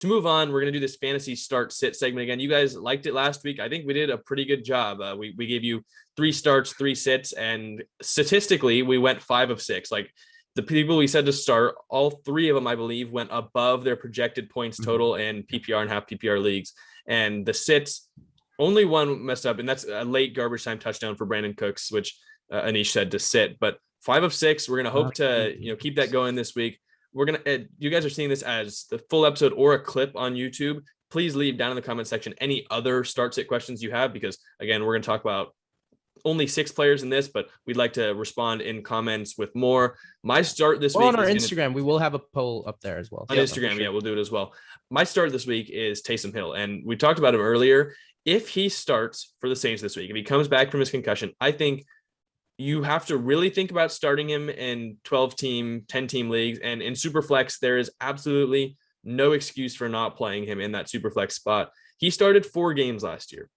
to move on, we're going to do this fantasy start sit segment again. You guys liked it last week. I think we did a pretty good job. We gave you 3 starts, 3 sits, and statistically we went 5 of 6. Like the people we said to start, all 3 of them, I believe, went above their projected points total in PPR and half PPR leagues. And the sits, only one messed up, and that's a late garbage time touchdown for Brandon Cooks, which Anish said to sit. But 5 of 6, we're going to hope to keep that going this week. We're going to, you guys are seeing this as the full episode or a clip on YouTube. Please leave down in the comment section any other start sit questions you have, because again, we're going to talk about only 6 players in this, but we'd like to respond in comments with more. My start this week on our Instagram, we will have a poll up there as well. On Instagram, sure. Yeah, we'll do it as well. My start this week is Taysom Hill, and we talked about him earlier. If he starts for the Saints this week, if he comes back from his concussion, I think you have to really think about starting him in 12-team, 10-team leagues. And in Superflex, there is absolutely no excuse for not playing him in that Superflex spot. He started 4 games last year.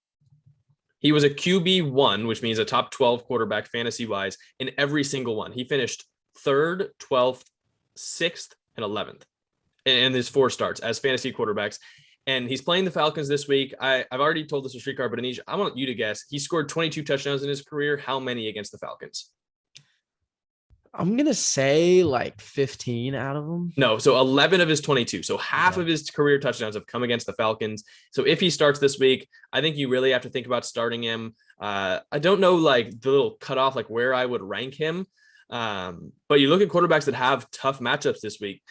He was a QB1, which means a top 12 quarterback fantasy-wise in every single one. He finished 3rd, 12th, 6th, and 11th in his 4 starts as fantasy quarterbacks. And he's playing the Falcons this week. I've already told this to Streetcar, but Anish, I want you to guess. He scored 22 touchdowns in his career. How many against the Falcons? I'm going to say like 15 out of them. No, so 11 of his 22. So half of his career touchdowns have come against the Falcons. So if he starts this week, I think you really have to think about starting him. I don't know like the little cutoff, like where I would rank him. But you look at quarterbacks that have tough matchups this week.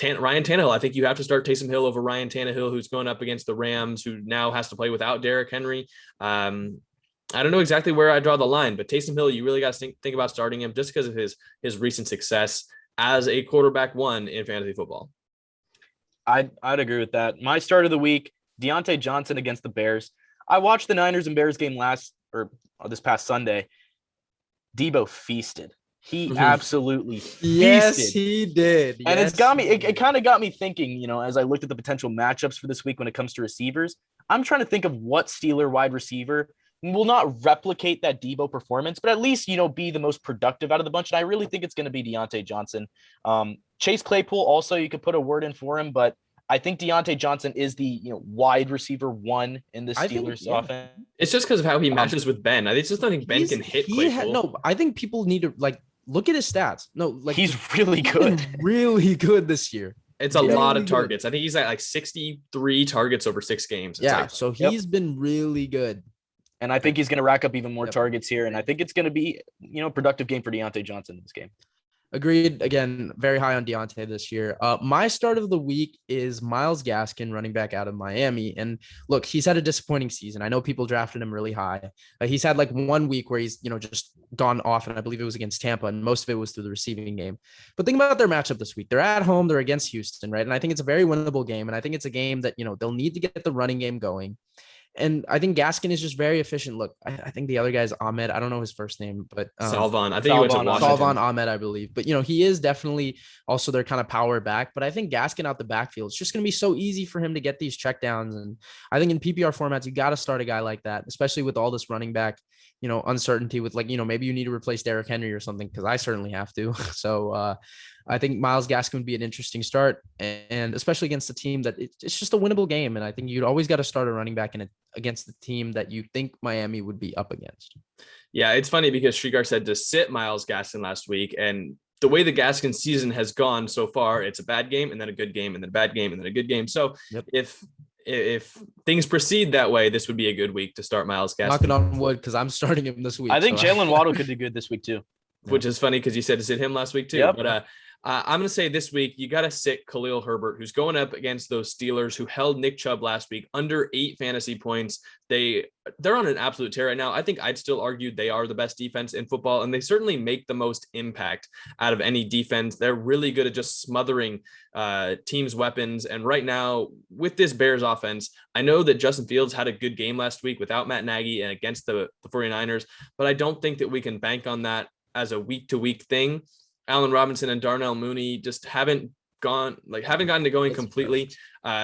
Ryan Tannehill, I think you have to start Taysom Hill over Ryan Tannehill, who's going up against the Rams, who now has to play without Derrick Henry. I don't know exactly where I draw the line, but Taysom Hill, you really got to think about starting him just because of his recent success as a quarterback 1 in fantasy football. I'd agree with that. My start of the week, Deontay Johnson against the Bears. I watched the Niners and Bears game this past Sunday. Debo feasted. He absolutely feasted. Yes, he did. And it's got me, it kind of got me thinking, as I looked at the potential matchups for this week when it comes to receivers, I'm trying to think of what Steeler wide receiver will not replicate that Debo performance, but at least, be the most productive out of the bunch. And I really think it's going to be Deontay Johnson. Chase Claypool also, you could put a word in for him, but I think Deontay Johnson is the wide receiver 1 in the Steelers offense. It's just because of how he matches with Ben. I just don't think Ben can hit Claypool. I think people need to look at his stats. He's really good. Really good this year. It's a lot of targets. I think he's at like 63 targets over 6 games. So he's been really good. And I think he's going to rack up even more targets here. And I think it's going to be, a productive game for Deontay Johnson in this game. Agreed. Again, very high on Deontay this year. My start of the week is Myles Gaskin, running back out of Miami. And look, he's had a disappointing season. I know people drafted him really high. He's had like 1 week where he's, just gone off, and I believe it was against Tampa, and most of it was through the receiving game. But think about their matchup this week. They're at home. They're against Houston, right? And I think it's a very winnable game. And I think it's a game that, they'll need to get the running game going. And I think Gaskin is just very efficient. Look, I think the other guy is Ahmed. I don't know his first name, but Salvon. I think he went to Washington. Salvon Ahmed, I believe. But, he is definitely also their kind of power back. But I think Gaskin out the backfield, it's just going to be so easy for him to get these checkdowns. And I think in PPR formats, you got to start a guy like that, especially with all this running back, uncertainty with maybe you need to replace Derrick Henry or something, because I certainly have to. So I think Myles Gaskin would be an interesting start, and especially against a team that it's just a winnable game. And I think you'd always got to start a running back against the team that you think Miami would be up against. Yeah, it's funny because Shrikar said to sit Myles Gaskin last week, and the way the Gaskin season has gone so far, it's a bad game and then a good game and then a bad game and then a good game. So if things proceed that way, this would be a good week to start Myles Gaskin. Knocking on wood, because I'm starting him this week. I think Jalen Waddle could do good this week too. Which is funny because you said to sit him last week too. Yep. But I'm going to say this week, you got to sit Khalil Herbert, who's going up against those Steelers who held Nick Chubb last week under 8 fantasy points. They're on an absolute tear right now. I think I'd still argue they are the best defense in football, and they certainly make the most impact out of any defense. They're really good at just smothering teams' weapons. And right now with this Bears offense, I know that Justin Fields had a good game last week without Matt Nagy and against the 49ers, but I don't think that we can bank on that as a week-to-week thing. Allen Robinson and Darnell Mooney just haven't gotten to going completely.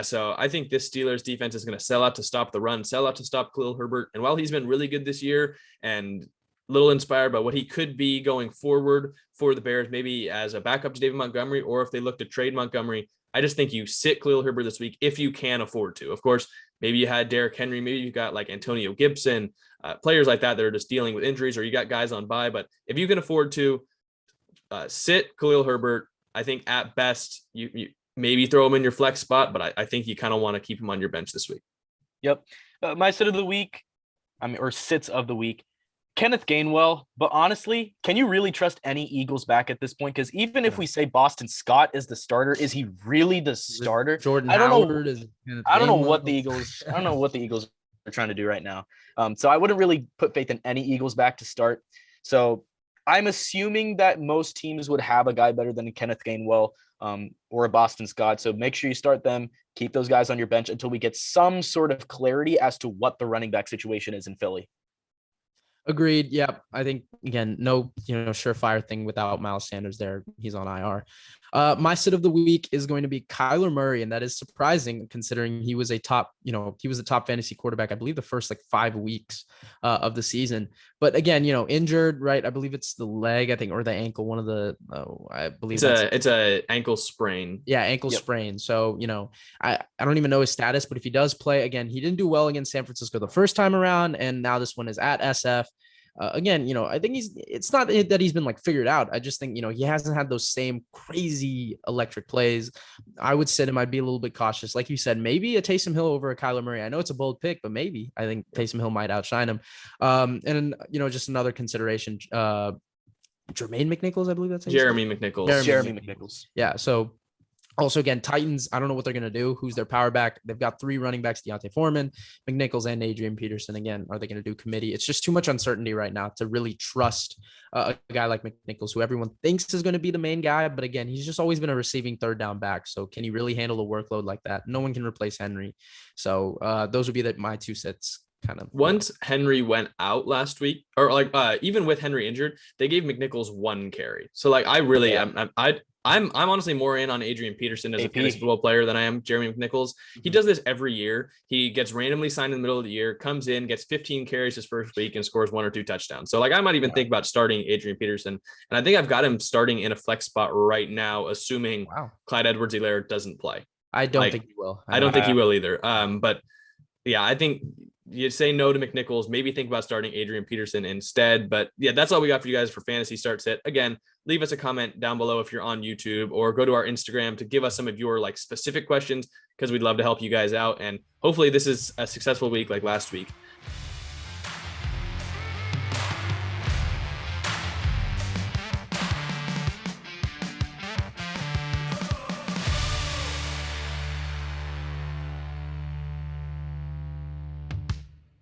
So I think this Steelers defense is going to sell out to stop the run, sell out to stop Khalil Herbert. And while he's been really good this year and a little inspired by what he could be going forward for the Bears, maybe as a backup to David Montgomery, or if they look to trade Montgomery, I just think you sit Khalil Herbert this week if you can afford to. Of course, maybe you had Derrick Henry, maybe you've got like Antonio Gibson, players like that are just dealing with injuries, or you got guys on bye. But if you can afford to sit Khalil Herbert, I think at best you maybe throw him in your flex spot, but I think you kind of want to keep him on your bench this week. Yep. My sit of the week, or sits of the week, Kenneth Gainwell. But honestly, can you really trust any Eagles back at this point? Because even if we say Boston Scott is the starter, is he really the starter? Jordan I don't Howard know. is I don't know what the Eagles. I don't know what the Eagles are trying to do right now. So I wouldn't really put faith in any Eagles back to start. So I'm assuming that most teams would have a guy better than Kenneth Gainwell or a Boston Scott. So make sure you start them. Keep those guys on your bench until we get some sort of clarity as to what the running back situation is in Philly. Agreed. Yeah. I think, again, no, surefire thing without Miles Sanders there. He's on IR. My sit of the week is going to be Kyler Murray. And that is surprising considering he was a top fantasy quarterback, I believe the first 5 weeks of the season. But again, injured, right? I believe it's the leg, I think, or the ankle, one of the, I believe it's a ankle sprain. Yeah. Ankle sprain. So, I don't even know his status, but if he does play again, he didn't do well against San Francisco the first time around. And now this one is at SF. Again, I think it's not that he's been figured out. I just think, he hasn't had those same crazy electric plays. I would sit him. I'd be a little bit cautious. Like you said, maybe a Taysom Hill over a Kyler Murray. I know it's a bold pick, but maybe I think Taysom Hill might outshine him. And just another consideration, Jermaine McNichols, I believe that's Jeremy McNichols. Yeah. So also, again, Titans, I don't know what they're going to do. Who's their power back? They've got 3 running backs, Deontay Foreman, McNichols, and Adrian Peterson. Again, are they going to do committee? It's just too much uncertainty right now to really trust a guy like McNichols, who everyone thinks is going to be the main guy. But again, he's just always been a receiving third down back. So can he really handle a workload like that? No one can replace Henry. So those would be my 2 sits. Kind of. Once Henry went out last week, or even with Henry injured, they gave McNichols 1 carry. So I'm honestly more in on Adrian Peterson as a fantasy football player than I am Jeremy McNichols. He does this every year. He gets randomly signed in the middle of the year, comes in, gets 15 carries his first week, and scores 1 or 2 touchdowns. So I might even think about starting Adrian Peterson, and I think I've got him starting in a flex spot right now, assuming Clyde Edwards-Helaire doesn't play. I don't think he will. I don't think he will either. But yeah, I think you say no to McNichols, maybe think about starting Adrian Peterson instead. But yeah, that's all we got for you guys for fantasy start sit. Again, leave us a comment down below if you're on YouTube, or go to our Instagram to give us some of your specific questions, because we'd love to help you guys out. And hopefully this is a successful week like last week.